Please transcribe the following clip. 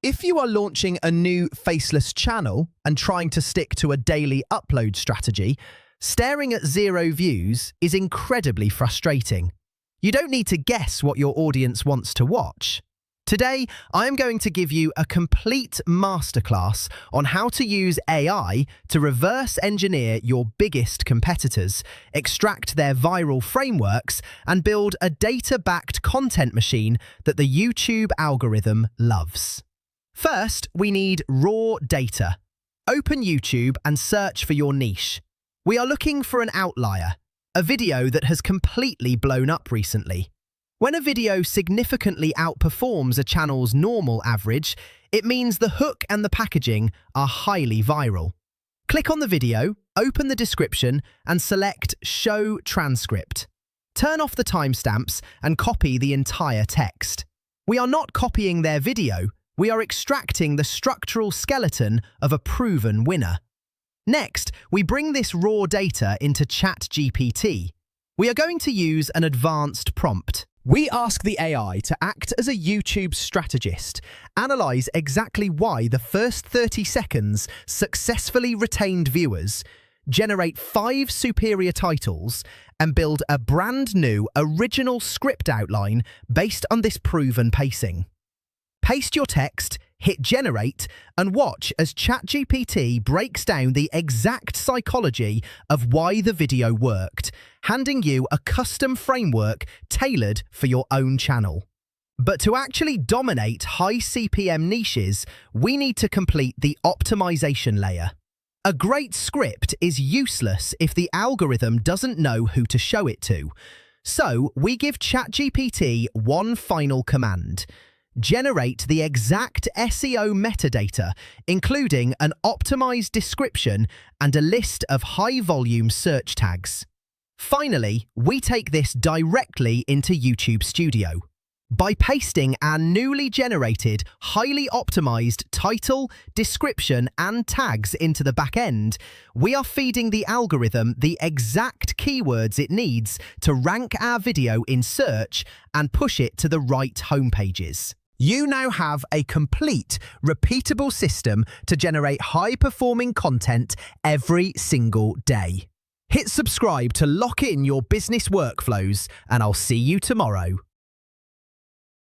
If you are launching a new faceless channel and trying to stick to a daily upload strategy, staring at 0 views is incredibly frustrating. You don't need to guess what your audience wants to watch. Today, I am going to give you a complete masterclass on how to use AI to reverse engineer your biggest competitors, extract their viral frameworks, and build a data-backed content machine that the YouTube algorithm loves. First, we need raw data. Open YouTube and search for your niche. We are looking for an outlier, a video that has completely blown up recently. When a video significantly outperforms a channel's normal average, it means the hook and the packaging are highly viral. Click on the video, open the description, and select Show Transcript. Turn off the timestamps and copy the entire text. We are not copying their video. We are extracting the structural skeleton of a proven winner. Next, we bring this raw data into ChatGPT. We are going to use an advanced prompt. We ask the AI to act as a YouTube strategist, analyze exactly why the first 30 seconds successfully retained viewers, generate 5 superior titles, and build a brand new original script outline based on this proven pacing. Paste your text, hit generate, and watch as ChatGPT breaks down the exact psychology of why the video worked, handing you a custom framework tailored for your own channel. But to actually dominate high CPM niches, we need to complete the optimization layer. A great script is useless if the algorithm doesn't know who to show it to. So we give ChatGPT one final command. Generate the exact SEO metadata, including an optimized description and a list of high-volume search tags. Finally, we take this directly into YouTube Studio. By pasting our newly generated, highly optimized title, description, and tags into the back end, we are feeding the algorithm the exact keywords it needs to rank our video in search and push it to the right homepages. You now have a complete, repeatable system to generate high-performing content every single day. Hit subscribe to lock in your business workflows, and I'll see you tomorrow.